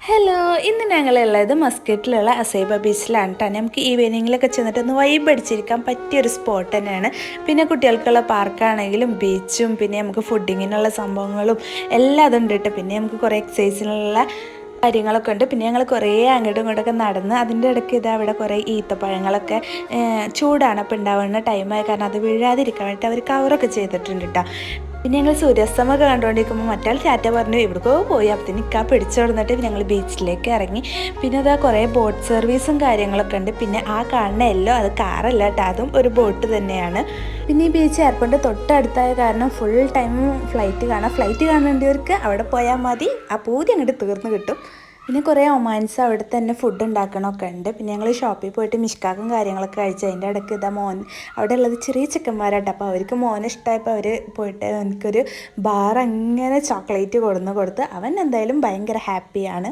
Hello, ഇന്ന് ഞങ്ങളുള്ളത് മസ്കറ്റിലുള്ള അസൈബ ബീച്ചിലാണ് കേട്ടോ. നമുക്ക് ഈവനിങ്ങിലൊക്കെ ചെന്നിട്ട് ഒന്ന് വൈബ് അടിച്ചിരിക്കാൻ പറ്റിയൊരു സ്പോട്ട് തന്നെയാണ്. പിന്നെ കുട്ടികൾക്കുള്ള പാർക്കാണെങ്കിലും ബീച്ചും പിന്നെ നമുക്ക് ഫുഡിങ്ങിനുള്ള സംഭവങ്ങളും എല്ലാം അതുണ്ട് കേട്ടോ. പിന്നെ നമുക്ക് കുറേ എക്സസൈസിനുള്ള കാര്യങ്ങളൊക്കെ ഉണ്ട്. പിന്നെ ഞങ്ങൾ കുറേ അങ്ങോട്ടും ഇങ്ങോട്ടൊക്കെ നടന്ന് അതിൻ്റെ ഇടയ്ക്ക് ഇത് അവിടെ കുറേ ഈത്തപ്പഴങ്ങളൊക്കെ ചൂടാണ് അപ്പോൾ ഉണ്ടാവുന്ന ടൈമായ കാരണം അത് വീഴാതിരിക്കാൻ വേണ്ടിയിട്ട് അവർ കവറൊക്കെ ചെയ്തിട്ടുണ്ട് കേട്ടോ. പിന്നെ ഞങ്ങൾ സൂര്യാസ്തമൊക്കെ കണ്ടുകൊണ്ടിരിക്കുമ്പോൾ മറ്റാൾ ടാറ്റ പറഞ്ഞു എവിടേക്കോ പോയി. അപ്പോൾ നിൽക്കാൻ പിടിച്ചോടുന്നിട്ട് ഞങ്ങൾ ബീച്ചിലേക്ക് ഇറങ്ങി. പിന്നെ അതാ കുറേ ബോട്ട് സർവീസും കാര്യങ്ങളൊക്കെ ഉണ്ട്. പിന്നെ ആ കാണുന്ന എല്ലോ അത് കാറല്ല കേട്ടോ, അതും ഒരു ബോട്ട് തന്നെയാണ്. പിന്നെ ഈ ബീച്ച് എയർപോർട്ട് തൊട്ടടുത്തായ കാരണം ഫുൾ ടൈം ഫ്ലൈറ്റ് കാണാം. ഫ്ലൈറ്റ് കാണേണ്ടവർക്ക് അവിടെ പോയാൽ മതി, ആ പൂതി അങ്ങോട്ട് തീർന്നു കിട്ടും. പിന്നെ കുറേ ഒമാൻസ് അവിടെ തന്നെ ഫുഡ് ഉണ്ടാക്കണമൊക്കെ ഉണ്ട്. പിന്നെ ഞങ്ങൾ ഷോപ്പിൽ പോയിട്ട് മിഷ്കാക്കും കാര്യങ്ങളൊക്കെ കഴിച്ചു. അതിൻ്റെ ഇടയ്ക്ക് ഇതാ മോൻ അവിടെ ഉള്ളത് ചെറിയ ചെക്കന്മാരാട്ടോ. അപ്പോൾ അവർക്ക് മോനെ ഇഷ്ടമായപ്പോൾ അവർ പോയിട്ട് എനിക്കൊരു ബാർ അങ്ങനെ ചോക്ലേറ്റ് കൊടുത്ത് അവൻ എന്തായാലും ഭയങ്കര ഹാപ്പിയാണ്.